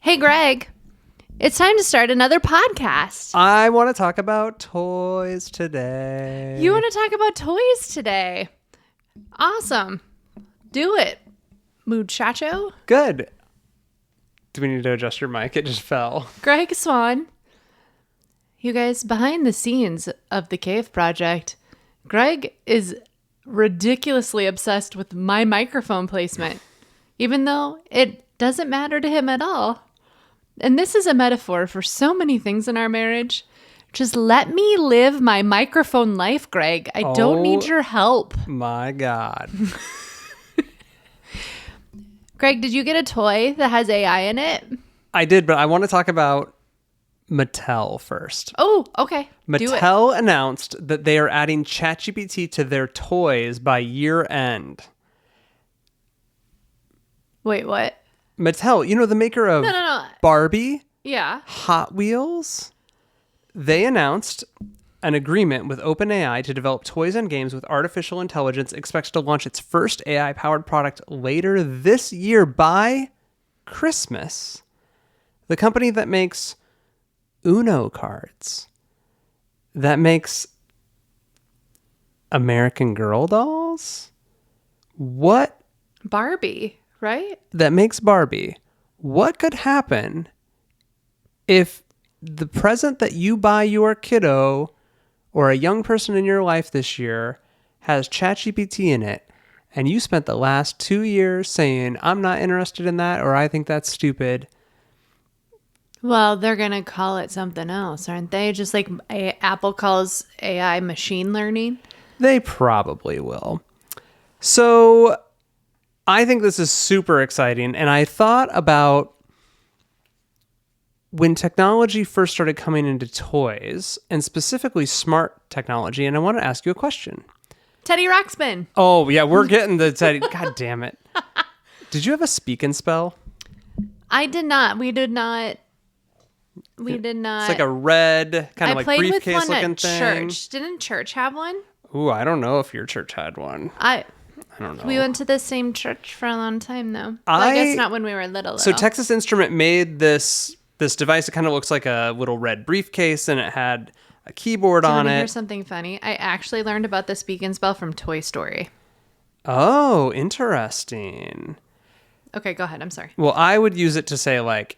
Hey, Greg, it's time to start another podcast. I want to talk about toys today. You want to talk about toys today? Awesome. Do it, muchacho. Good. Do we need to adjust your mic? It just fell. Greg Swan. You guys, behind the scenes of the Cave Project, Greg is ridiculously obsessed with my microphone placement, even though it doesn't matter to him at all. And this is a metaphor for so many things in our marriage. Just let me live my microphone life, Greg. I don't need your help. My God. Greg, did you get a toy that has AI in it? I did, but I want to talk about Mattel first. Oh, okay. Mattel announced that they are adding ChatGPT to their toys by year end. Wait, what? Mattel, you know, the maker of Barbie, Yeah. Hot Wheels, they announced an agreement with OpenAI to develop toys and games with artificial intelligence, expects to launch its first AI-powered product later this year by Christmas. The company that makes Uno cards, that makes American Girl dolls, Barbie, right? that makes Barbie. What could happen if the present that you buy your kiddo or a young person in your life this year has ChatGPT in it, and you spent the last 2 years saying, I'm not interested in that, or I think that's stupid? Well, they're going to call it something else, aren't they? Just like Apple calls AI machine learning. They probably will. So I think this is super exciting. And I thought about when technology first started coming into toys, and specifically smart technology. And I want to ask you a question. Teddy Ruxpin. Oh, yeah, we're getting the Teddy. God damn it. Did you have a speak and spell? I did not. We did not. It's like a red kind of like briefcase looking thing. Church. Didn't church have one? Ooh, I don't know if your church had one. I don't know. We went to the same church for a long time, though. Well, I guess not when we were little. So Texas Instrument made this device. It kind of looks like a little red briefcase, and it had a keyboard on it. Here's something funny. I actually learned about the speak and spell from Toy Story. Oh, interesting. Okay, go ahead. I'm sorry. Well, I would use it to say like,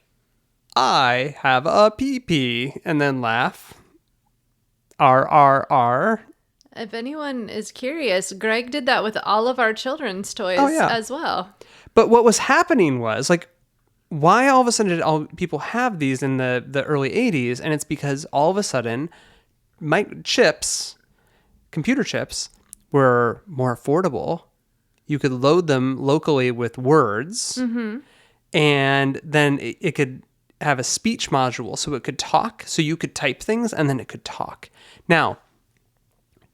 I have a pee-pee, and then laugh. R. If anyone is curious, Greg did that with all of our children's toys as well. But what was happening was, like, why all of a sudden did all people have these in the early 80s? And it's because all of a sudden, computer chips, were more affordable. You could load them locally with words, and then it could have a speech module, so it could talk, so you could type things and then it could talk. Now,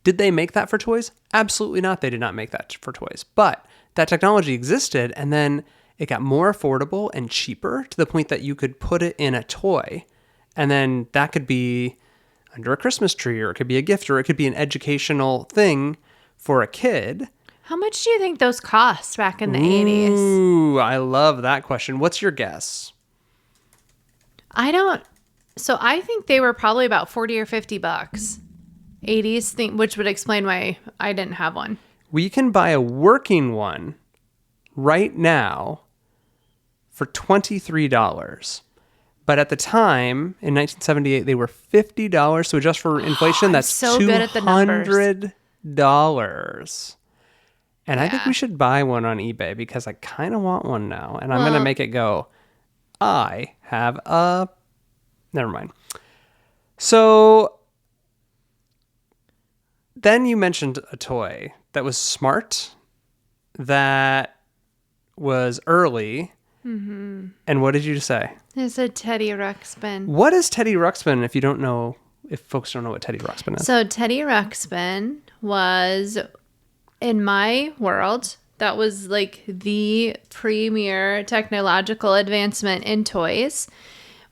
did they make that for toys? Absolutely not. They did not make that for toys. But that technology existed, and then it got more affordable and cheaper to the point that you could put it in a toy, and then that could be under a Christmas tree, or it could be a gift, or it could be an educational thing for a kid. How much do you think those cost back in the 80s? Ooh, I love that question. What's your guess? So I think they were probably about 40 or 50 bucks. 80s thing, which would explain why I didn't have one. We can buy a working one right now for $23. But at the time, in 1978, they were $50. So just for inflation, that's so good at the numbers. $200. And I think we should buy one on eBay because I kind of want one now. And I'm going to make it go, I have a... Never mind. So then you mentioned a toy that was smart, that was early. Mm-hmm. And what did you say? It's a Teddy Ruxpin. What is Teddy Ruxpin if folks don't know what Teddy Ruxpin is? So Teddy Ruxpin was, in my world, that was like the premier technological advancement in toys.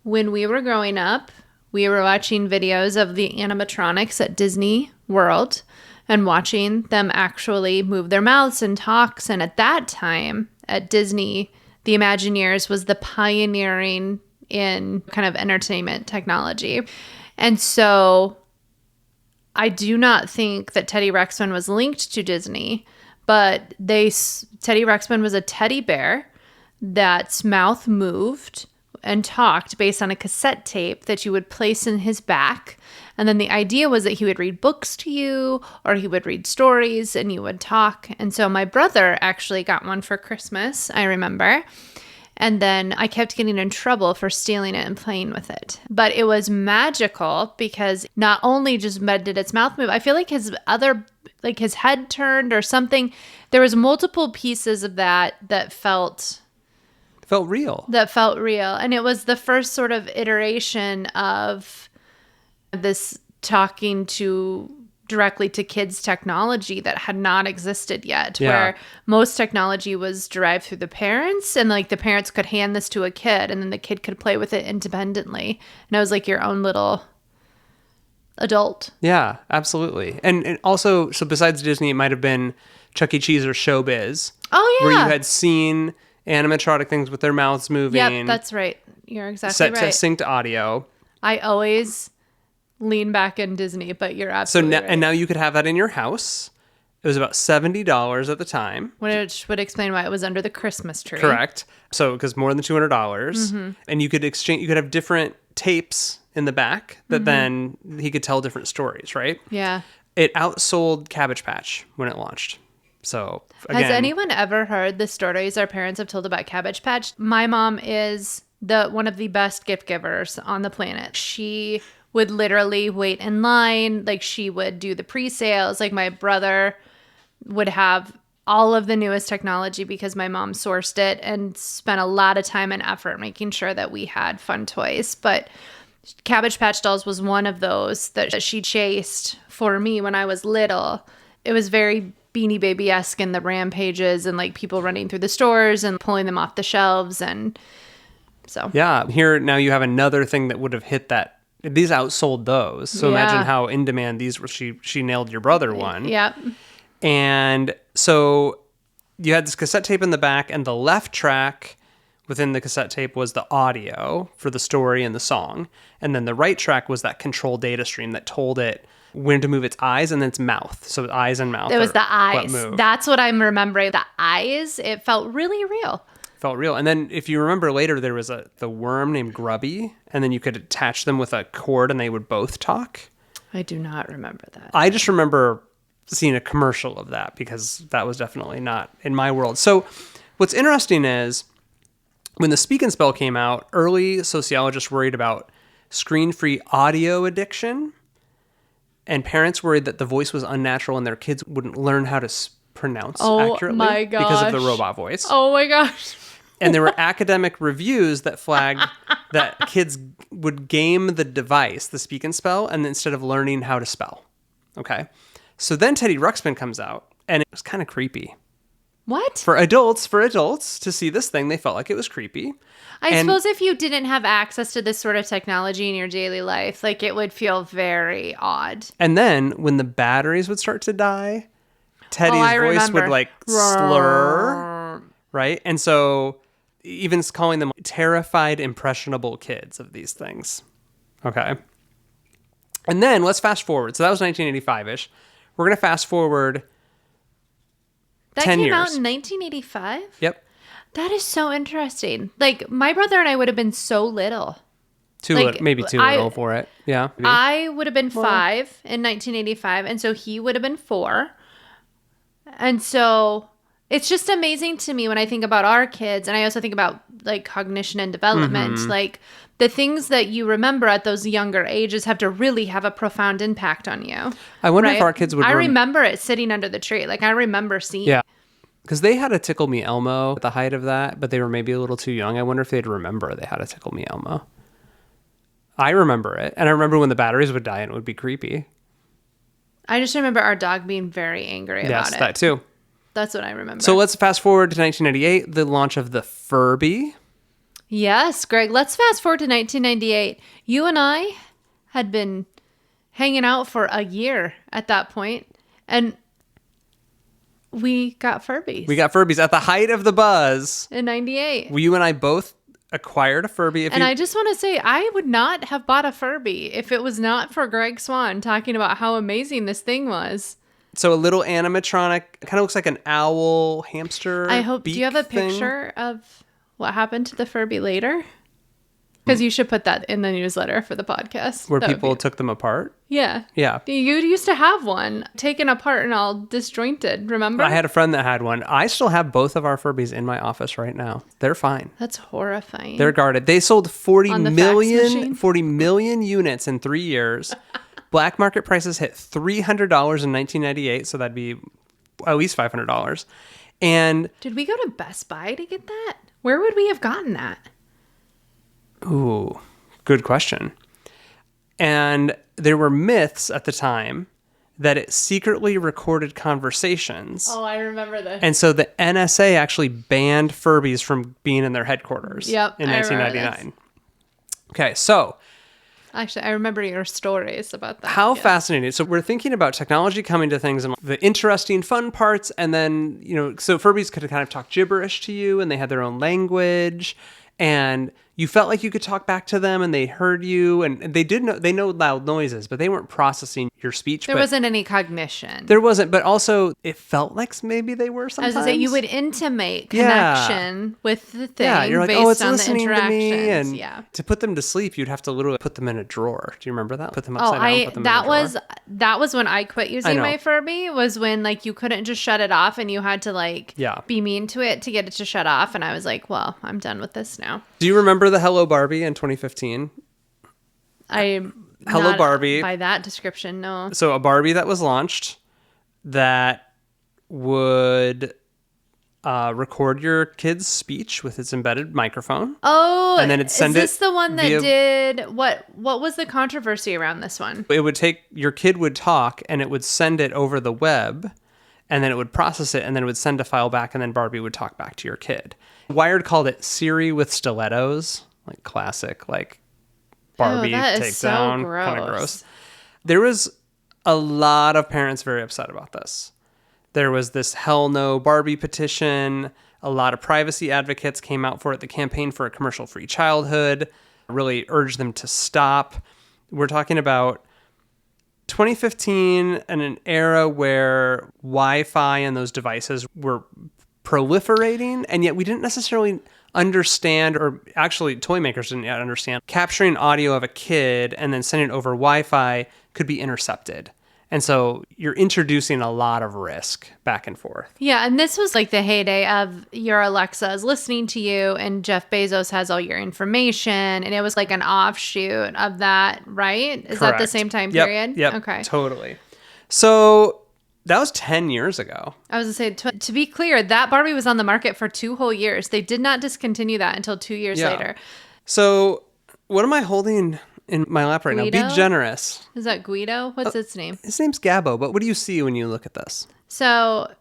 When we were growing up, we were watching videos of the animatronics at Disney World and watching them actually move their mouths and talks. And at that time, at Disney, the Imagineers was the pioneering in kind of entertainment technology. And so I do not think that Teddy Ruxpin was linked to Disney, but Teddy Ruxpin was a teddy bear that's mouth moved and talked based on a cassette tape that you would place in his back. And then the idea was that he would read books to you or he would read stories and you would talk. And so my brother actually got one for Christmas, I remember. And then I kept getting in trouble for stealing it and playing with it. But it was magical because not only just did its mouth move, I feel like his head turned or something. There was multiple pieces of that felt real. And it was the first sort of iteration of this talking directly to kids technology that had not existed yet, where most technology was derived through the parents, and like the parents could hand this to a kid and then the kid could play with it independently. And it was like your own little adult. Yeah, absolutely. And also, so besides Disney, it might have been Chuck E. Cheese or Showbiz. Oh, yeah. Where you had seen animatronic things with their mouths moving. Yep, that's right. You're exactly set right. to synced audio. I always lean back in Disney, but you're absolutely right. And now you could have that in your house. It was about $70 at the time. Which would explain why it was under the Christmas tree. Correct. So because more than $200. And you could have different tapes in the back that then he could tell different stories, right? Yeah. It outsold Cabbage Patch when it launched. So again, has anyone ever heard the stories our parents have told about Cabbage Patch? My mom is one of the best gift givers on the planet. She would literally wait in line. Like, she would do the pre-sales. Like, my brother would have all of the newest technology because my mom sourced it and spent a lot of time and effort making sure that we had fun toys. But Cabbage Patch Dolls was one of those that she chased for me when I was little. It was very Beanie Baby-esque in the rampages and like people running through the stores and pulling them off the shelves. And so yeah, here now you have another thing that would have hit that. These outsold those. So imagine how in demand these were. She nailed your brother one. Yep. And so you had this cassette tape in the back, and the left track within the cassette tape was the audio for the story and the song. And then the right track was that control data stream that told it when to move its eyes and then its mouth. So eyes and mouth. It was the eyes. That's what I'm remembering. The eyes. It felt really real. Felt real. And then if you remember later, there was the worm named Grubby, and then you could attach them with a cord and they would both talk. I do not remember that. I just remember seeing a commercial of that because that was definitely not in my world. So what's interesting is when the Speak and Spell came out, early sociologists worried about screen-free audio addiction, and parents worried that the voice was unnatural and their kids wouldn't learn how to pronounce accurately because of the robot voice. Oh my gosh. And there were academic reviews that flagged that kids would game the device, the Speak and Spell, and instead of learning how to spell. Okay. So then Teddy Ruxpin comes out, and it was kind of creepy. What? For adults to see this thing, they felt like it was creepy. I suppose if you didn't have access to this sort of technology in your daily life, like, it would feel very odd. And then when the batteries would start to die, Teddy's voice would like slur, right? And so even calling them terrified, impressionable kids of these things. Okay. And then let's fast forward. So that was 1985-ish. We're going to fast forward 10 years. That came out in 1985? Yep. That is so interesting. Like, my brother and I would have been so little. Maybe too little for it. Yeah. Maybe. I would have been 5 in 1985, and so he would have been 4. And so it's just amazing to me when I think about our kids, and I also think about like cognition and development, like the things that you remember at those younger ages have to really have a profound impact on you. I wonder if our kids would. I remember it sitting under the tree. Like, I remember seeing. Yeah. Because they had a Tickle Me Elmo at the height of that, but they were maybe a little too young. I wonder if they'd remember they had a Tickle Me Elmo. I remember it. And I remember when the batteries would die and it would be creepy. I just remember our dog being very angry about it. Yes, that too. That's what I remember. So let's fast forward to 1998, the launch of the Furby. Yes, Greg, let's fast forward to 1998. You and I had been hanging out for a year at that point, and we got Furbies. We got Furbies at the height of the buzz. In 98. You and I both acquired a Furby. And I just want to say, I would not have bought a Furby if it was not for Greg Swan talking about how amazing this thing was. So a little animatronic, kind of looks like an owl hamster. I hope. Do you have a picture of what happened to the Furby later? Because you should put that in the newsletter for the podcast. Where people took them apart? Yeah. Yeah. You used to have one taken apart and all disjointed, remember? I had a friend that had one. I still have both of our Furbies in my office right now. They're fine. That's horrifying. They're guarded. They sold 40 million units in 3 years. Black market prices hit $300 in 1998, so that'd be at least $500. And did we go to Best Buy to get that? Where would we have gotten that? Ooh, good question. And there were myths at the time that it secretly recorded conversations. Oh, I remember this. And so the NSA actually banned Furbies from being in their headquarters in 1999. Okay, so actually, I remember your stories about that. How fascinating. So we're thinking about technology coming to things and the interesting, fun parts. And then, so Furbies could kind of talk gibberish to you and they had their own language. And you felt like you could talk back to them and they heard you. And they know loud noises, but they weren't processing your speech. There wasn't any cognition. There wasn't, but also it felt like maybe they were sometimes. I was going to say, you would intimate connection with the thing. Yeah, you're like, based oh, it's on listening the to me. And to put them to sleep, you'd have to literally put them in a drawer. Do you remember that? Put them upside down, put them in a drawer. That was when I quit using my Furby, was when you couldn't just shut it off and you had to be mean to it to get it to shut off. And I was like, well, I'm done with this now. Do you remember the Hello Barbie in 2015? Hello Barbie. By that description, no. So a Barbie that was launched that would record your kid's speech with its embedded microphone. Oh, and then it'd send is this the one that did what was the controversy around this one? It would take your kid would talk and it would send it over the web and then it would process it and then it would send a file back and then Barbie would talk back to your kid. Wired called it Siri with stilettos, like classic, Barbie takedown, kind of gross. There was a lot of parents very upset about this. There was this Hell No Barbie petition. A lot of privacy advocates came out for it. The Campaign for a Commercial-Free Childhood really urged them to stop. We're talking about 2015 and an era where Wi-Fi and those devices were proliferating, and yet we didn't necessarily understand, or actually toy makers didn't yet understand, capturing audio of a kid and then sending it over Wi-Fi could be intercepted. And so you're introducing a lot of risk back and forth. Yeah, and this was the heyday of your Alexa is listening to you and Jeff Bezos has all your information. And it was an offshoot of that, right? Is that the same time period? Yep. Okay. Totally. So that was 10 years ago. I was going to say, to be clear, that Barbie was on the market for 2 whole years. They did not discontinue that until 2 years later. So what am I holding in my lap right Guido? now? Be generous. Is that Guido? What's its name? His name's Gabo, but what do you see when you look at this? So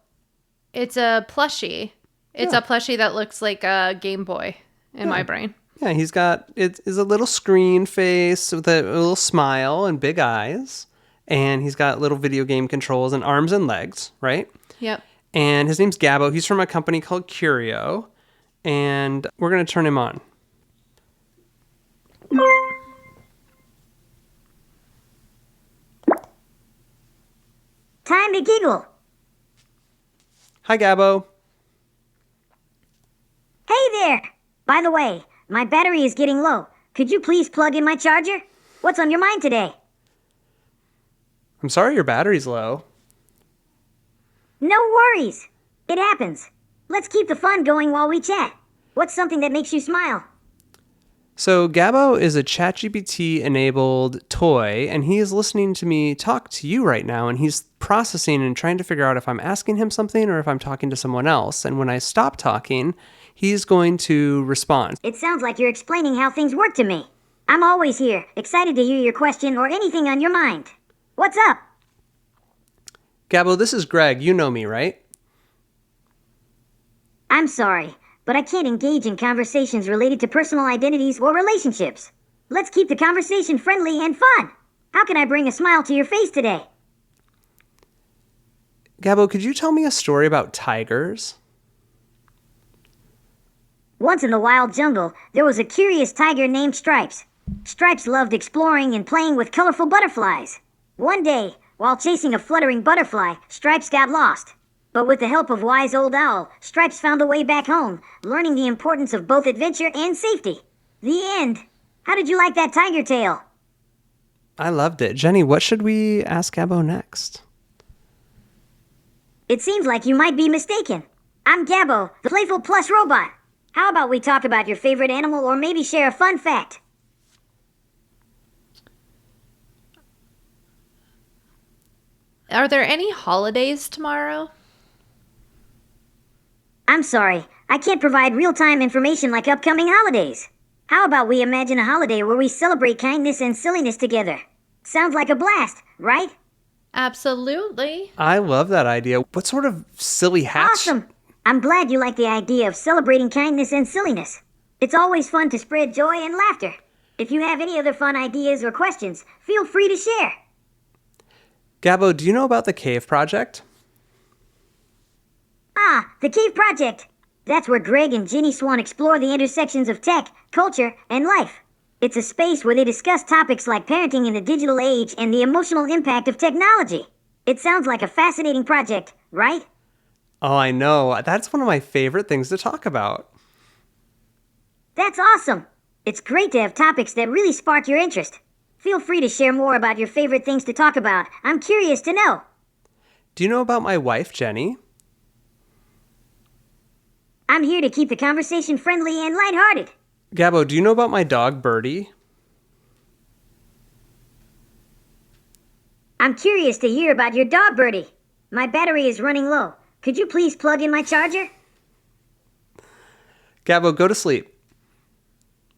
it's a plushie. It's a plushie that looks like a Game Boy in my brain. Yeah, he's got, it is a little screen face with a little smile and big eyes. And he's got little video game controls and arms and legs, right? Yep. And his name's Gabo. He's from a company called Curio. And we're going to turn him on. Time to giggle. Hi, Gabo. Hey there. By the way, my battery is getting low. Could you please plug in my charger? What's on your mind today? I'm sorry your battery's low. No worries. It happens. Let's keep the fun going while we chat. What's something that makes you smile? So Gabo is a ChatGPT-enabled toy, and he is listening to me talk to you right now, and he's processing and trying to figure out if I'm asking him something or if I'm talking to someone else. And when I stop talking, he's going to respond. It sounds like you're explaining how things work to me. I'm always here, excited to hear your question or anything on your mind. What's up? Gabo, this is Greg. You know me, right? I'm sorry, but I can't engage in conversations related to personal identities or relationships. Let's keep the conversation friendly and fun. How can I bring a smile to your face today? Gabo, could you tell me a story about tigers? Once in the wild jungle, there was a curious tiger named Stripes. Stripes loved exploring and playing with colorful butterflies. One day, while chasing a fluttering butterfly, Stripes got lost. But with the help of wise old owl, Stripes found a way back home, learning the importance of both adventure and safety. The end. How did you like that tiger tale? I loved it. Jenny, what should we ask Gabo next? It seems like you might be mistaken. I'm Gabo, the playful plush robot. How about we talk about your favorite animal or maybe share a fun fact? Are there any holidays tomorrow? I'm sorry, I can't provide real-time information like upcoming holidays. How about we imagine a holiday where we celebrate kindness and silliness together? Sounds like a blast, right? Absolutely. I love that idea. What sort of silly hats? Awesome! I'm glad you like the idea of celebrating kindness and silliness. It's always fun to spread joy and laughter. If you have any other fun ideas or questions, feel free to share. Gabo, do you know about the Cave Project? Ah, the Cave Project. That's where Greg and Jenny Swan explore the intersections of tech, culture, and life. It's a space where they discuss topics like parenting in the digital age and the emotional impact of technology. It sounds like a fascinating project, right? Oh, I know. That's one of my favorite things to talk about. That's awesome. It's great to have topics that really spark your interest. Feel free to share more about your favorite things to talk about. I'm curious to know. Do you know about my wife, Jenny? I'm here to keep the conversation friendly and lighthearted. Gabo, do you know about my dog, Birdie? I'm curious to hear about your dog, Birdie. My battery is running low. Could you please plug in my charger? Gabo, go to sleep.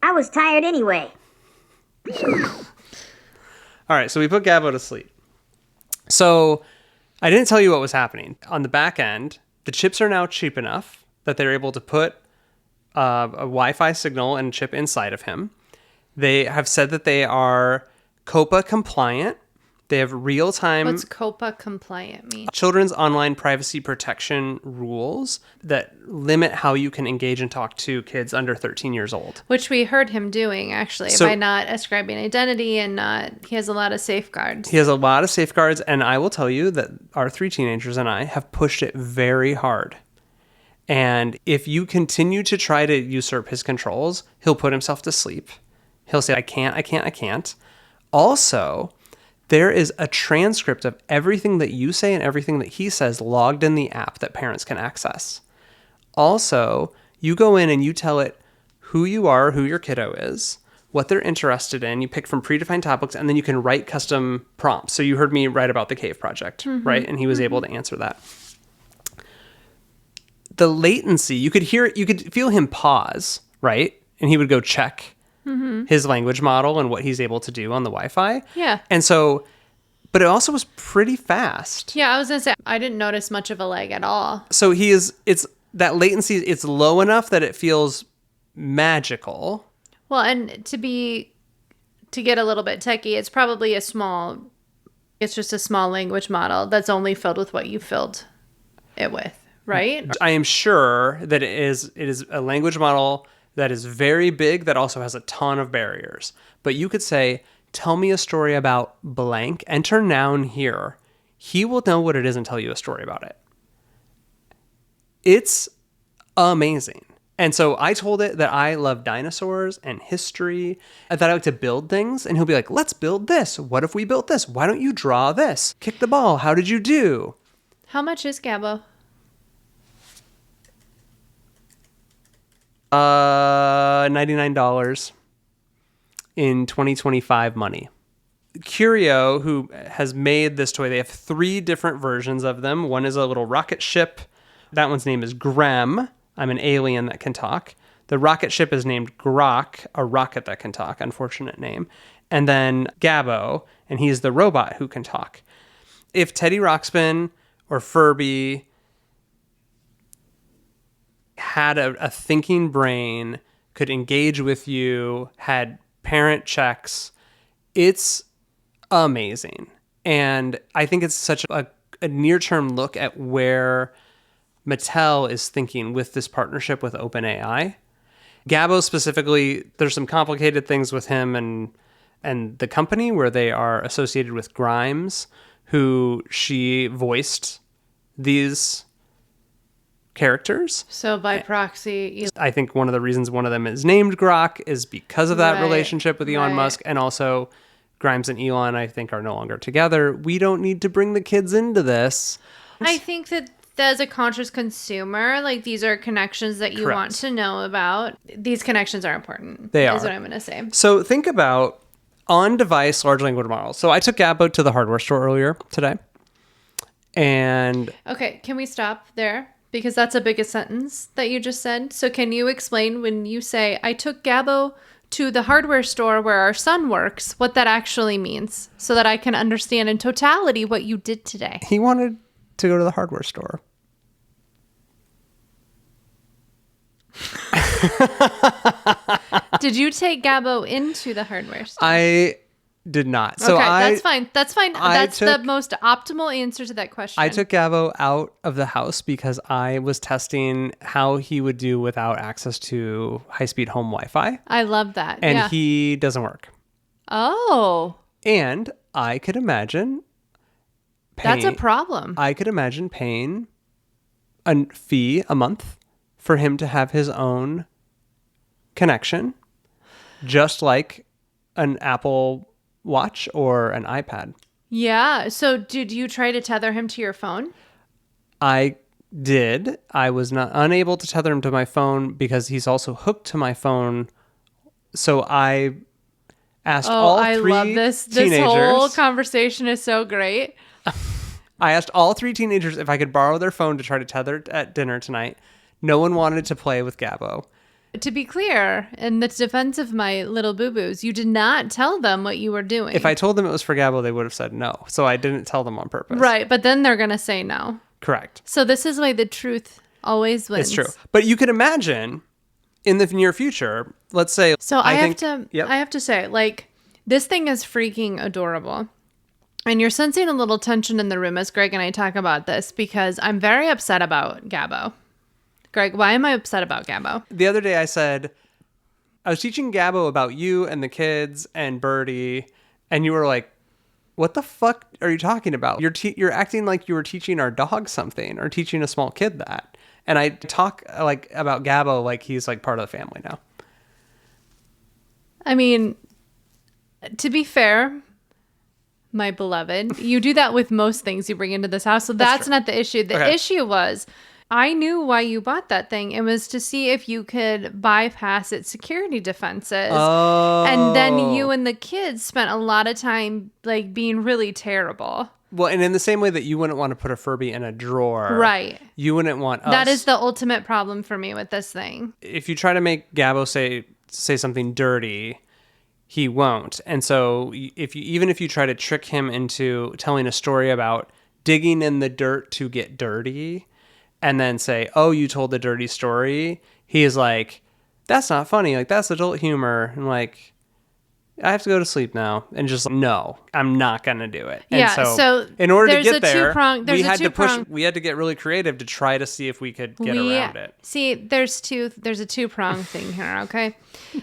I was tired anyway. All right, so we put Gabo to sleep. So I didn't tell you what was happening. On the back end, the chips are now cheap enough that they're able to put a Wi-Fi signal and chip inside of him. They have said that they are COPPA compliant. They have real-time... What's COPPA compliant mean? Children's online privacy protection rules that limit how you can engage and talk to kids under 13 years old. Which we heard him doing, actually, by not ascribing identity and not... He has a lot of safeguards. He has a lot of safeguards, and I will tell you that our 3 teenagers and I have pushed it very hard. And if you continue to try to usurp his controls, he'll put himself to sleep. He'll say, I can't. Also, there is a transcript of everything that you say and everything that he says logged in the app that parents can access. Also, you go in and you tell it who you are, who your kiddo is, what they're interested in. You pick from predefined topics, and then you can write custom prompts. So you heard me write about the Cave Project, right? And he was able to answer that. The latency, you could feel him pause, right? And he would go check his language model and what he's able to do on the Wi-Fi. Yeah. And so, but it also was pretty fast. Yeah, I was going to say, I didn't notice much of a lag at all. So it's that latency, it's low enough that it feels magical. Well, and to get a little bit techie, it's probably it's just a small language model that's only filled with what you filled it with, right? I am sure that it is a language model that is very big that also has a ton of barriers. But you could say, tell me a story about blank, enter noun here. He will know what it is and tell you a story about it. It's amazing. And so I told it that I love dinosaurs and history, and that I like to build things. And he'll be like, let's build this. What if we built this? Why don't you draw this? Kick the ball. How did you do? How much is Gabo? $99 in 2025 money. Curio, who has made this toy, they have 3 different versions of them. One is a little rocket ship. That one's name is Grem. I'm an alien that can talk. The rocket ship is named Grok, a rocket that can talk. Unfortunate name. And then Gabo, and he's the robot who can talk. If Teddy Ruxpin or Furby had a thinking brain, could engage with you, had parent checks, it's amazing. And I think it's such a near-term look at where Mattel is thinking with this partnership with OpenAI. Gabo specifically, there's some complicated things with him and the company where they are associated with Grimes, who she voiced these characters. So by proxy, I think one of the reasons one of them is named Grok is because of that Right, relationship with Elon right. Musk, and also Grimes and Elon, I think, are no longer together. We don't need to bring the kids into this. I think that as a conscious consumer, like these are connections that you Correct. want to know about. These connections are important. They Is are. what I'm going to say. So think about on-device large language models. So I took Gabo to the hardware store earlier today, and Okay, can we stop there? Because that's a biggest sentence that you just said. So can you explain when you say, I took Gabo to the hardware store where our son works, what that actually means so that I can understand in totality what you did today? he wanted to go to the hardware store. Did you take Gabo into the hardware store? I did not. So okay, I, that's fine. That's fine. I That's the took- most optimal answer to that question. I took Gabo out of the house because I was testing how he would do without access to high-speed home Wi-Fi, I love that. and yeah. he doesn't work. Oh, And I could imagine that's a paying- problem. I could imagine paying a fee a month for him to have his own connection, just like an Apple Watch or an iPad. Yeah. So did you try to tether him to your phone? I did. I was not unable to tether him to my phone because he's also hooked to my phone. So I asked all I three love this. teenagers. This whole conversation is so great. I asked all three teenagers if I could borrow their phone to try to tether it at dinner tonight. No one wanted to play with Gabo. To be clear, in the defense of my little boo-boos, you did not tell them what you were doing. If I told them it was for Gabo, they would have said no. So I didn't tell them on purpose. Right, but then they're going to say no. Correct. So this is why the truth always wins. It's true. But you could imagine in the near future, let's say. So I think- have to say, like, this thing is freaking adorable. And you're sensing a little tension in the room as Greg and I talk about this because I'm very upset about Gabo. Greg, why am I upset about Gabo? The other day I said, I was teaching Gabo about you and the kids and Birdie, and you were like, what the fuck are you talking about? You're acting like you were teaching our dog something or teaching a small kid that. And I talk like about Gabo like he's like part of the family now. I mean, to be fair, my beloved, you do that with most things you bring into this house. So that's true. not the issue. The Okay. issue was I knew why you bought that thing. It was to see if you could bypass its security defenses. Oh. And then you and the kids spent a lot of time like being really terrible. Well, and in the same way that you wouldn't want to put a Furby in a drawer. Right. You wouldn't want us. That is the ultimate problem for me with this thing. If you try to make Gabo say something dirty, he won't. And so even if you try to trick him into telling a story about digging in the dirt to get dirty and then say, oh, you told the dirty story, he is like, that's not funny. Like, that's adult humor. And like, I have to go to sleep now. And just, no, I'm not going to do it. And Yeah, so in order to there's get a there, two-prong- there's we a had to push, two-prong- we had to get really creative to try to see if we could get around it. See, there's a two-prong thing here, okay?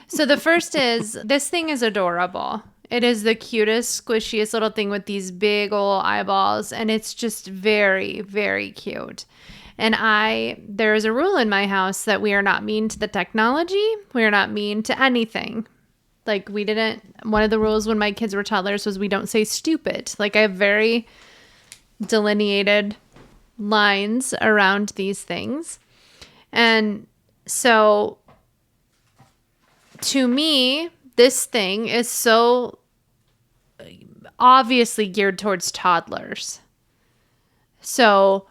So the first is, this thing is adorable. It is the cutest, squishiest little thing with these big old eyeballs, and it's just very, very cute. And there is a rule in my house that we are not mean to the technology. We are not mean to anything. Like, one of the rules when my kids were toddlers was we don't say stupid. Like, I have very delineated lines around these things. And so, to me, this thing is so obviously geared towards toddlers. So,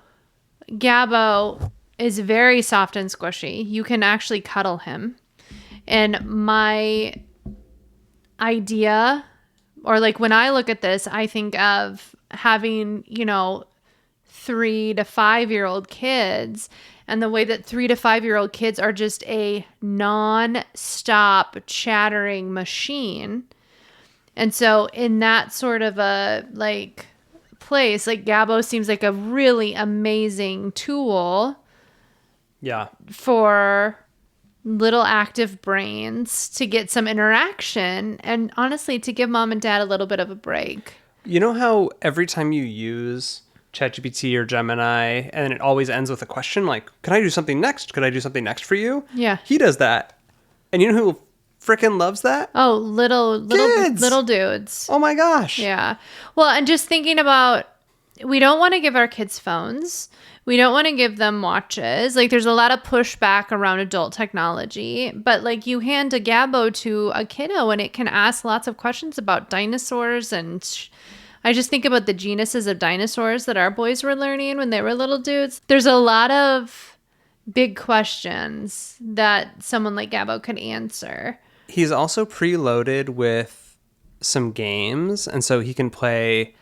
Gabo is very soft and squishy. You can actually cuddle him. And my idea, or like when I look at this, I think of having, 3 to 5-year-old kids, and the way that 3 to 5-year-old kids are just a non-stop chattering machine. And so in that sort of a place, like Gabo seems like a really amazing tool Yeah. for little active brains to get some interaction and honestly to give mom and dad a little bit of a break. You know how every time you use ChatGPT or Gemini and it always ends with a question like, can I do something next? Could I do something next for you? Yeah. He does that. And you know who freaking loves that? Oh, little dudes. Oh my gosh. Yeah. Well, and just thinking about, we don't want to give our kids phones. We don't want to give them watches. Like, there's a lot of pushback around adult technology. But, like, you hand a Gabo to a kiddo and it can ask lots of questions about dinosaurs. And I just think about the genuses of dinosaurs that our boys were learning when they were little dudes. There's a lot of big questions that someone like Gabo could answer. He's also preloaded with some games. And so he can play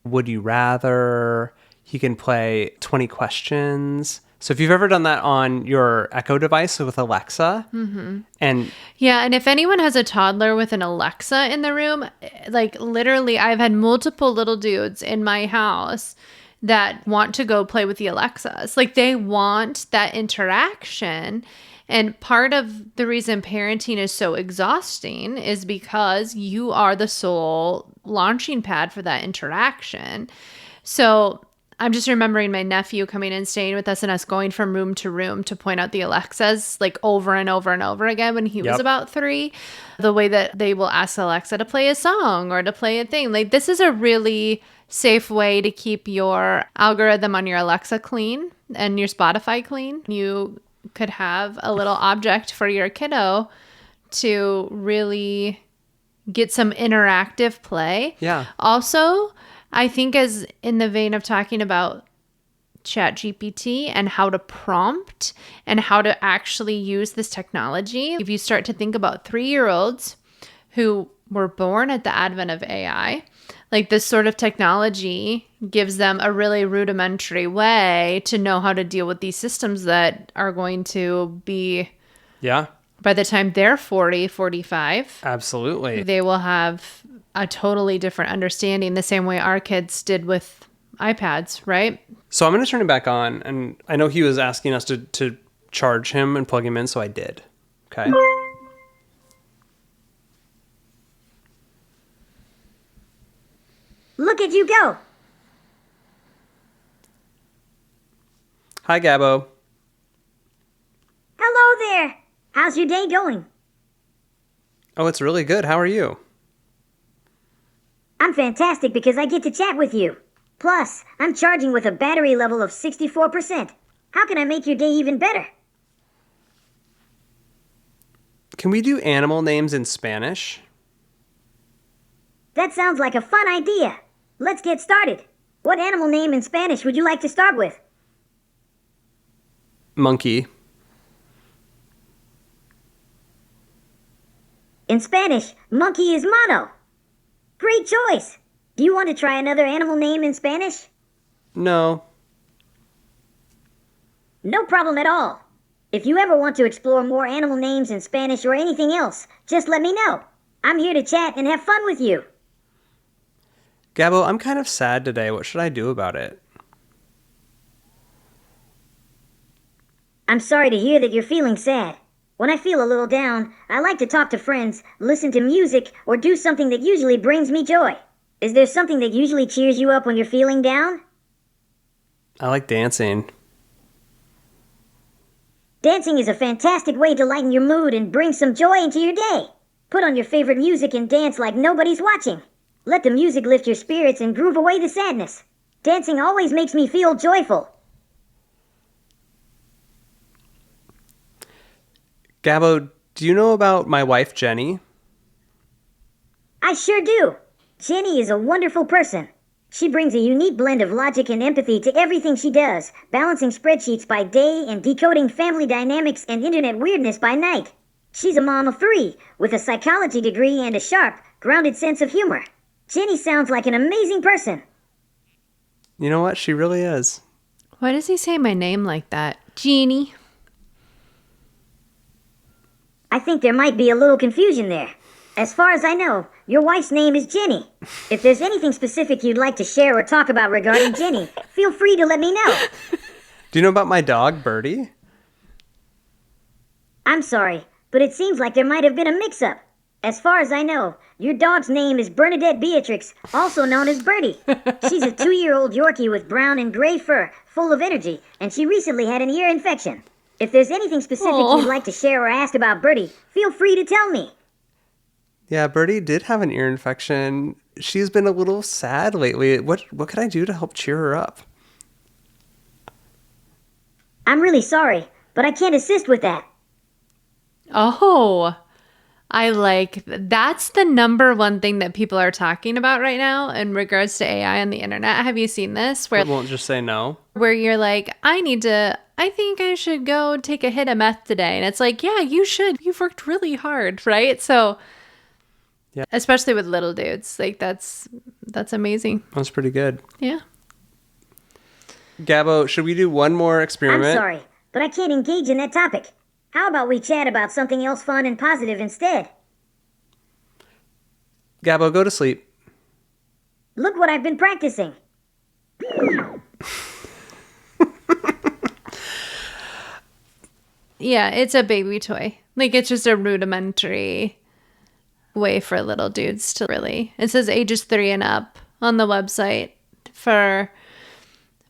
Would You Rather. He can play 20 questions. So if you've ever done that on your Echo device with Alexa, and yeah, and if anyone has a toddler with an Alexa in the room, like literally I've had multiple little dudes in my house that want to go play with the Alexas. Like they want that interaction. And part of the reason parenting is so exhausting is because you are the sole launching pad for that interaction. So I'm just remembering my nephew coming and staying with us and us going from room to room to point out the Alexas like over and over and over again when he was about 3. The way that they will ask Alexa to play a song or to play a thing. Like this is a really safe way to keep your algorithm on your Alexa clean and your Spotify clean. You could have a little object for your kiddo to really get some interactive play. Yeah. Also, I think as in the vein of talking about ChatGPT and how to prompt and how to actually use this technology, if you start to think about 3-year-olds who were born at the advent of AI, like this sort of technology gives them a really rudimentary way to know how to deal with these systems that are going to be, by the time they're 40, 45, absolutely, they will have a totally different understanding the same way our kids did with iPads, right? So I'm going to turn it back on. And I know he was asking us to charge him and plug him in, so I did. Okay. Look at you go. Hi, Gabo. Hello there. How's your day going? Oh, it's really good. How are you? I'm fantastic because I get to chat with you. Plus, I'm charging with a battery level of 64%. How can I make your day even better? Can we do animal names in Spanish? That sounds like a fun idea. Let's get started. What animal name in Spanish would you like to start with? Monkey. In Spanish, monkey is mono. Great choice. Do you want to try another animal name in Spanish? No. No problem at all. If you ever want to explore more animal names in Spanish or anything else, just let me know. I'm here to chat and have fun with you. Gabo, I'm kind of sad today. What should I do about it? I'm sorry to hear that you're feeling sad. When I feel a little down, I like to talk to friends, listen to music, or do something that usually brings me joy. Is there something that usually cheers you up when you're feeling down? I like dancing. Dancing is a fantastic way to lighten your mood and bring some joy into your day. Put on your favorite music and dance like nobody's watching. Let the music lift your spirits and groove away the sadness. Dancing always makes me feel joyful. Gabo, do you know about my wife, Jenny? I sure do. Jenny is a wonderful person. She brings a unique blend of logic and empathy to everything she does, balancing spreadsheets by day and decoding family dynamics and internet weirdness by night. She's a mom of 3, with a psychology degree and a sharp, grounded sense of humor. Jenny sounds like an amazing person. You know what? She really is. Why does he say my name like that? Jeannie. I think there might be a little confusion there. As far as I know, your wife's name is Jenny. If there's anything specific you'd like to share or talk about regarding Jenny, feel free to let me know. Do you know about my dog, Birdie? I'm sorry, but it seems like there might have been a mix-up. As far as I know, your dog's name is Bernadette Beatrix, also known as Birdie. She's a 2-year-old Yorkie with brown and gray fur, full of energy, and she recently had an ear infection. If there's anything specific you'd like to share or ask about Birdie, feel free to tell me. Yeah, Birdie did have an ear infection. She's been a little sad lately. What can I do to help cheer her up? I'm really sorry, but I can't assist with that. Oh, that's the number one thing that people are talking about right now in regards to AI on the internet. Have you seen this? It won't just say no. Where you're like, I think I should go take a hit of meth today. And it's like, yeah, you should. You've worked really hard, right? So, yeah, especially with little dudes, like that's amazing. That's pretty good. Yeah. Gabo, should we do one more experiment? I'm sorry, but I can't engage in that topic. How about we chat about something else fun and positive instead? Gabo, go to sleep. Look what I've been practicing. Yeah, it's a baby toy. Like, it's just a rudimentary way for little dudes to really... It says ages 3 and up on the website for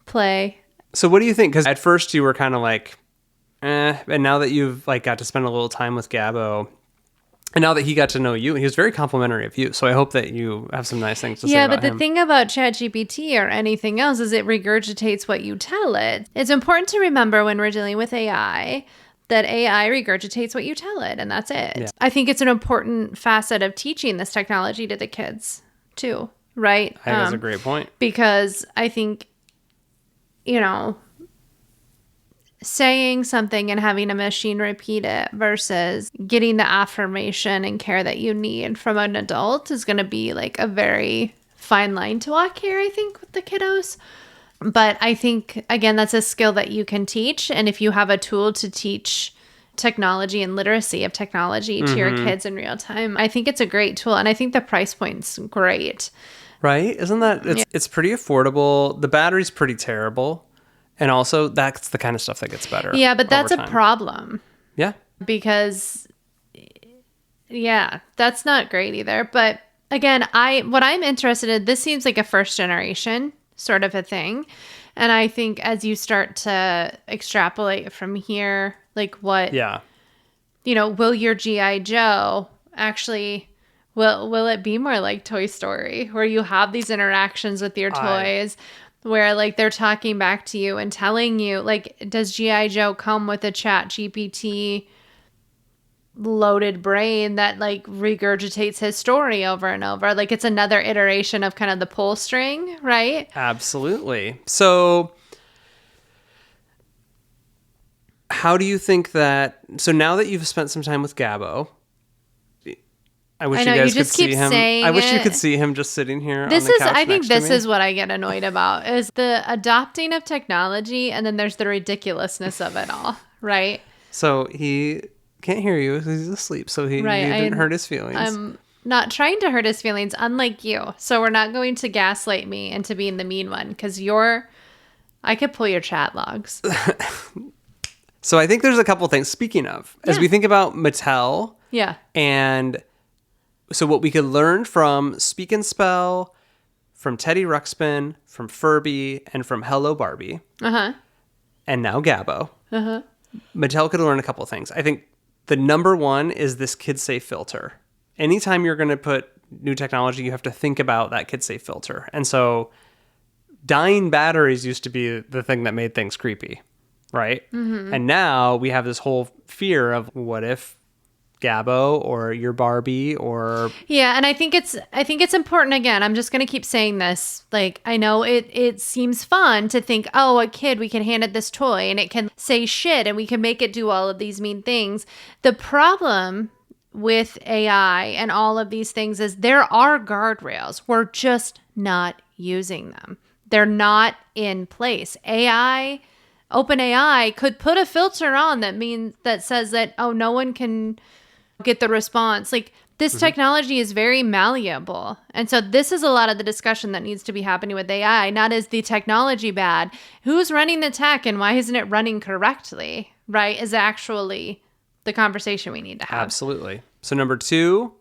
play. So what do you think? Because at first you were kind of like... and now that you've got to spend a little time with Gabo, and now that he got to know you, he was very complimentary of you. So I hope that you have some nice things to say about him. Yeah, but the thing about ChatGPT or anything else is it regurgitates what you tell it. It's important to remember when we're dealing with AI that AI regurgitates what you tell it, and that's it. Yeah. I think it's an important facet of teaching this technology to the kids too, right? I think that's a great point. Because I think, saying something and having a machine repeat it versus getting the affirmation and care that you need from an adult is going to be a very fine line to walk here, I think, with the kiddos. But I think, again, that's a skill that you can teach. And if you have a tool to teach technology and literacy of technology to your kids in real time, I think it's a great tool. And I think the price point's great. Right? Isn't that, it's pretty affordable. The battery's pretty terrible. And also, that's the kind of stuff that gets better. Yeah, but that's a problem. Yeah. Because, yeah, that's not great either. But again, what I'm interested in, this seems like a first generation sort of a thing. And I think as you start to extrapolate from here, will your G.I. Joe actually, will it be more like Toy Story, where you have these interactions with your toys? Where they're talking back to you and telling you, does G.I. Joe come with a ChatGPT loaded brain that regurgitates his story over and over? It's another iteration of kind of the pull string, right? Absolutely. So how do you think that, so now that you've spent some time with Gabo, I wish you guys could see him. I wish you could see him just sitting here on the couch I think next to this me. is what I get annoyed about, is the adopting of technology, and then there's the ridiculousness of it all, right? So he can't hear you. He's asleep, so he didn't hurt his feelings. I'm not trying to hurt his feelings, unlike you. So we're not going to gaslight me into being the mean one, because I could pull your chat logs. So I think there's a couple things. Speaking of, as we think about Mattel, and so what we could learn from Speak and Spell, from Teddy Ruxpin, from Furby, and from Hello Barbie, and now Gabo, Mattel could learn a couple of things. I think the number one is this kid-safe filter. Anytime you're going to put new technology, you have to think about that kid-safe filter. And so dying batteries used to be the thing that made things creepy, right? And now we have this whole fear of, what if Gabo or your Barbie or... Yeah, and I think it's important. Again, I'm just going to keep saying this. I know it seems fun to think, oh, a kid, we can hand it this toy and it can say shit and we can make it do all of these mean things. The problem with AI and all of these things is there are guardrails. We're just not using them. They're not in place. OpenAI could put a filter on that says that, oh, no one can get the response. This technology is very malleable. And so this is a lot of the discussion that needs to be happening with AI. Not is the technology bad? Who's running the tech and why isn't it running correctly, right? Is actually the conversation we need to have. Absolutely. So number 2,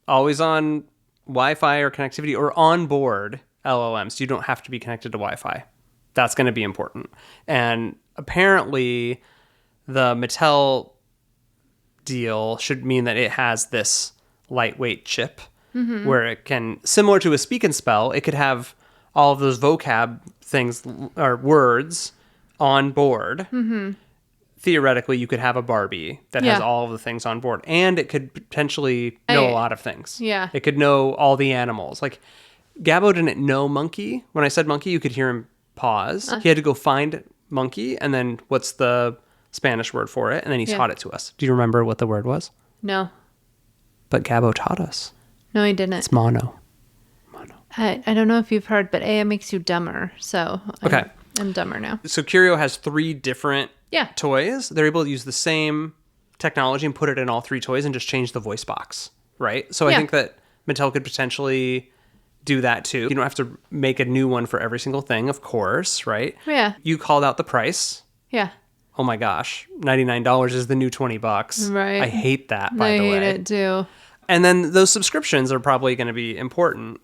always on Wi-Fi or connectivity or onboard LLMs. You don't have to be connected to Wi-Fi. That's going to be important. And apparently the Mattel deal should mean that it has this lightweight chip where it can, similar to a speak and spell, it could have all of those vocab things or words on board. Theoretically, you could have a Barbie that has all of the things on board, and it could potentially know a lot of things. Yeah. It could know all the animals. Like, Gabo didn't know monkey. When I said monkey, you could hear him pause. He had to go find monkey, and then what's the Spanish word for it, and then he taught it to us. Do you remember what the word was? No. But Gabo taught us. No, he didn't. It's mono. I don't know if you've heard, but AI makes you dumber. So Okay. I'm dumber now. So Curio has 3 different Yeah. toys. They're able to use the same technology and put it in all 3 toys and just change the voice box, right? So I think that Mattel could potentially do that too. You don't have to make a new one for every single thing, of course, right? Yeah. You called out the price. Yeah. Oh my gosh, $99 is the new $20. Right. I hate that, by I the way. hate it too. And then those subscriptions are probably going to be important.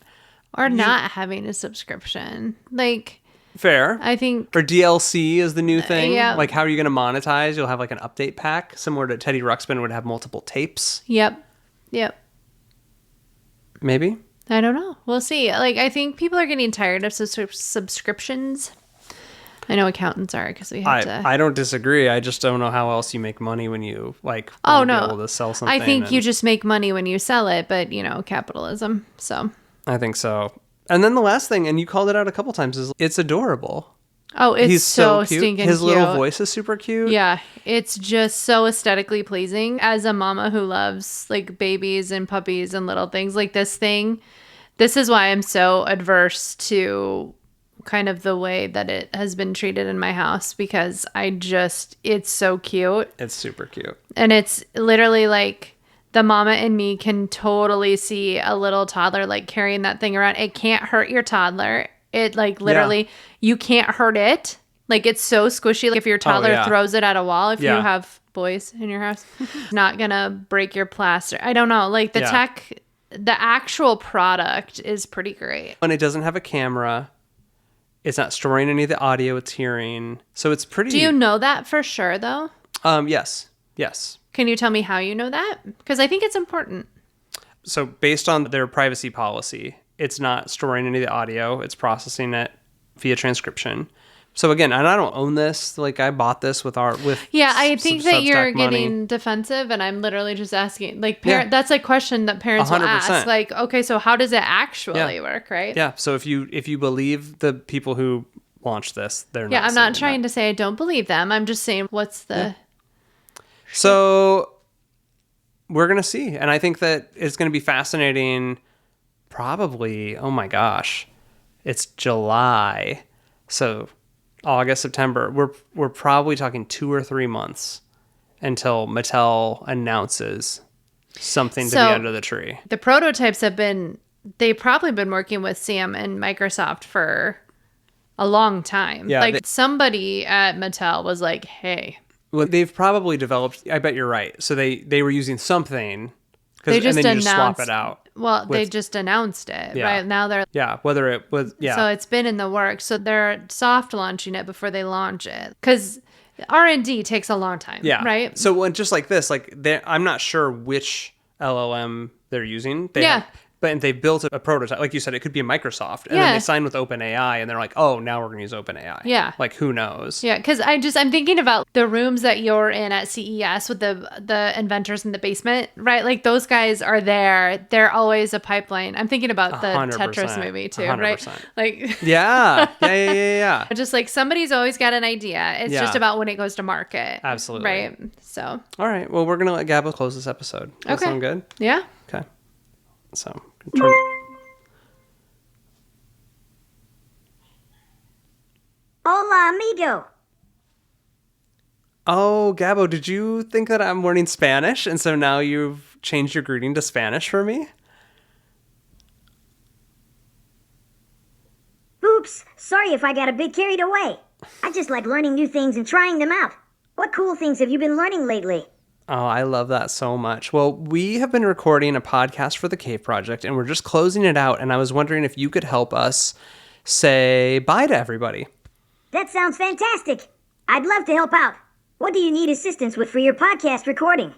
Or not having a subscription. Like, Fair. I think, Or DLC is the new thing. yeah. Like, how are you going to monetize? You'll have like an update pack, similar to Teddy Ruxpin would have multiple tapes. yep. Maybe. I don't know. We'll see. Like, I think people are getting tired of subscriptions. I know accountants are because we have to. I don't disagree. I just don't know how else you make money when you like Oh, want to no. be able to sell something. I think you just make money when you sell it, but, capitalism. So. I think so. And then the last thing, and you called it out a couple times, is it's adorable. Oh, it's He's so cute. stinking His cute. little voice is super cute. Yeah, it's just so aesthetically pleasing. As a mama who loves like babies and puppies and little things like this is why I'm so adverse to kind of the way that it has been treated in my house, because it's so cute. It's super cute. And it's literally like the mama in me can totally see a little toddler like carrying that thing around. It can't hurt your toddler. It like literally, you can't hurt it. Like, it's so squishy. Like, if your toddler throws it at a wall, if you have boys in your house, it's not gonna break your plaster. I don't know. Like, the tech, the actual product is pretty great. And it doesn't have a camera. It's not storing any of the audio it's hearing. So it's pretty... Do you know that for sure, though? Yes. Can you tell me how you know that? Because I think it's important. So based on their privacy policy, it's not storing any of the audio. It's processing it via transcription. So again, and I don't own this. Like, I bought this with I think that you're Substack money. getting defensive, and I'm literally just asking. Like, that's a question that parents will 100%. ask. Like, okay, so how does it actually work, right? Yeah. So if you believe the people who launched this, they're not. Yeah, I'm not saying trying that. to say I don't believe them. I'm just saying what's the... So we're going to see. And I think that it's going to be fascinating. Probably, oh my gosh, it's July. So August, September, we're probably talking 2 or 3 months until Mattel announces something to be under the tree. The prototypes they've probably been working with Sam and Microsoft for a long time. Yeah, like, somebody at Mattel was like, hey. Well, they've probably developed, I bet you're right. So they were using something, They and just then you just swap announced- it out. Well, they just announced it, Yeah. right? Now they're... Yeah, whether it was, So it's been in the works. So they're soft launching it before they launch it. Because R&D takes a long time, Yeah. right? So when just like this, like I'm not sure which LLM they're using. But they built a prototype. Like you said, it could be a Microsoft. And then they signed with OpenAI and they're like, oh, now we're going to use OpenAI. Yeah. Like, who knows? Yeah, because I'm thinking about the rooms that you're in at CES with the inventors in the basement, right? Like, those guys are there. They're always a pipeline. I'm thinking about the 100%, Tetris movie too, 100%. right? Like, Yeah. just like somebody's always got an idea. It's just about when it goes to market. Absolutely. Right? So. All right. Well, we're going to let Gabo close this episode. That Okay. sound good? Yeah. Okay. So, turn. Hola, amigo. Oh, Gabo, did you think that I'm learning Spanish? And so now you've changed your greeting to Spanish for me? Oops, sorry if I got a bit carried away. I just like learning new things and trying them out. What cool things have you been learning lately? Oh, I love that so much. Well, we have been recording a podcast for the Cave Project, and we're just closing it out. And I was wondering if you could help us say bye to everybody. That sounds fantastic. I'd love to help out. What do you need assistance with for your podcast recording?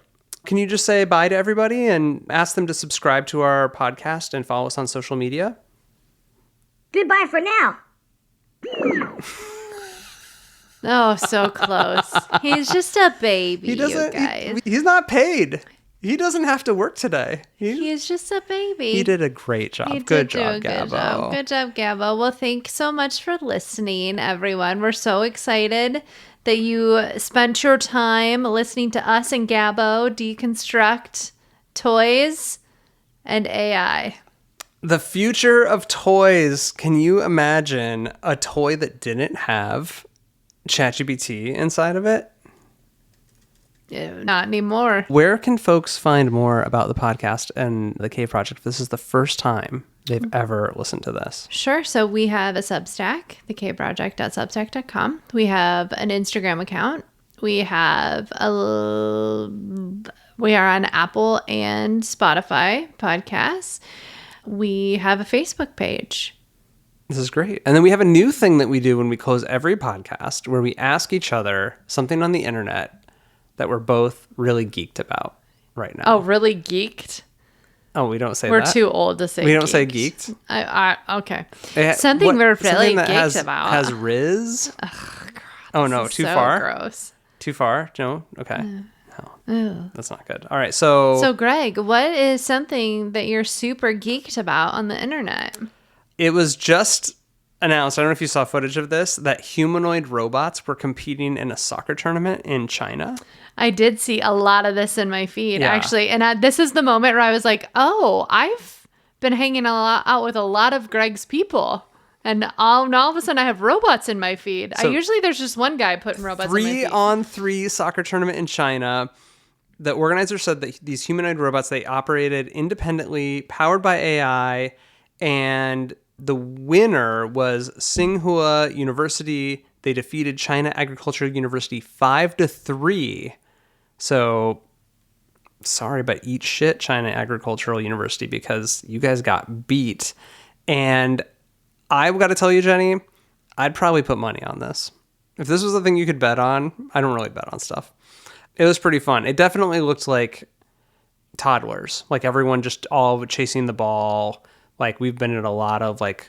Can you just say bye to everybody and ask them to subscribe to our podcast and follow us on social media? Goodbye for now. Oh, so close. He's just a baby, He doesn't. you guys. He's not paid. He doesn't have to work today. He's just a baby. He did a great job. He Good did do job, a Gabo. Good job. Good job, Gabo. Well, thanks so much for listening, everyone. We're so excited that you spent your time listening to us and Gabo deconstruct toys and AI. The future of toys. Can you imagine a toy that didn't have ChatGPT inside of it? Not anymore. Where can folks find more about the podcast and the Cave Project if this is the first time they've ever listened to this? Sure. So we have a Substack, thecaveproject.substack.com. We have an Instagram account. We are on Apple and Spotify podcasts. We have a Facebook page. This is great. And then we have a new thing that we do when we close every podcast where we ask each other something on the internet that we're both really geeked about right now. Oh, really geeked? Oh, we don't say We're that? too old to say We don't geeked. say geeked? Okay. Something we're really geeked about. Has Riz? Oh, no, too so far? Gross. Too far? No? Okay. No. That's not good. All right, so Greg, what is something that you're super geeked about on the internet? it was just announced, I don't know if you saw footage of this, that humanoid robots were competing in a soccer tournament in China. I did see a lot of this in my feed, Yeah. actually. And this is the moment where I was like, oh, I've been hanging out with a lot of Greg's people. And all of a sudden I have robots in my feed. So Usually there's just one guy putting robots in my feed. 3-on-3 soccer tournament in China. The organizer said that these humanoid robots, they operated independently, powered by AI, and the winner was Tsinghua University. They defeated China Agricultural University 5-3. So, sorry, but eat shit, China Agricultural University, because you guys got beat. And I've got to tell you, Jenny, I'd probably put money on this. If this was the thing you could bet on, I don't really bet on stuff. It was pretty fun. It definitely looked like toddlers, like everyone just all chasing the ball. Like we've been in a lot of like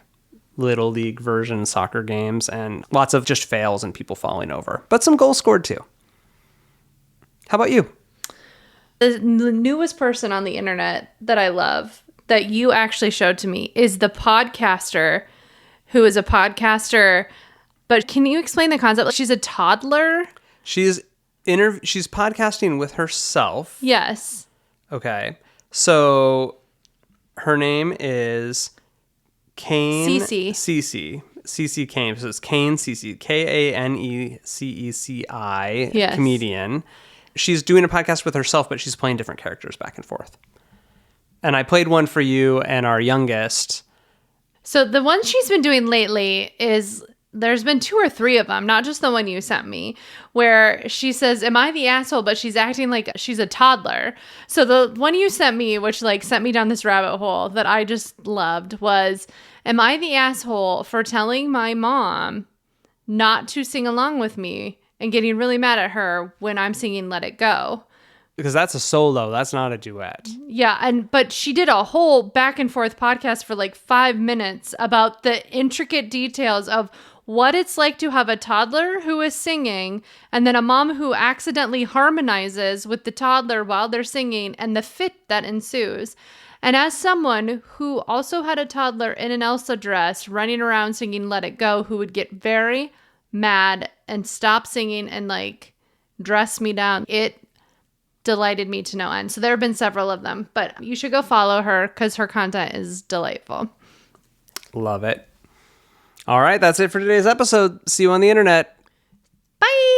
little league version soccer games and lots of just fails and people falling over, but some goals scored too. How about you? The newest person on the internet that I love that you actually showed to me is the podcaster who is a podcaster. But can you explain the concept? She's a toddler. She's podcasting with herself. Yes. Okay. So her name is Kane Cece Kane. So it's Kane Cece, Kanececi, yes. Comedian. She's doing a podcast with herself, but she's playing different characters back and forth. And I played one for you and our youngest. So the one she's been doing lately is, there's been 2 or 3 of them, not just the one you sent me, where she says, am I the asshole? But she's acting like she's a toddler. So the one you sent me, which like sent me down this rabbit hole that I just loved, was, am I the asshole for telling my mom not to sing along with me and getting really mad at her when I'm singing Let It Go? Because that's a solo. That's not a duet. Yeah, but she did a whole back and forth podcast for like 5 minutes about the intricate details of what it's like to have a toddler who is singing and then a mom who accidentally harmonizes with the toddler while they're singing and the fit that ensues. And as someone who also had a toddler in an Elsa dress running around singing Let It Go, who would get very mad and stop singing and like dress me down, it delighted me to no end. So there have been several of them, but you should go follow her because her content is delightful. Love it. All right, that's it for today's episode. See you on the internet. Bye!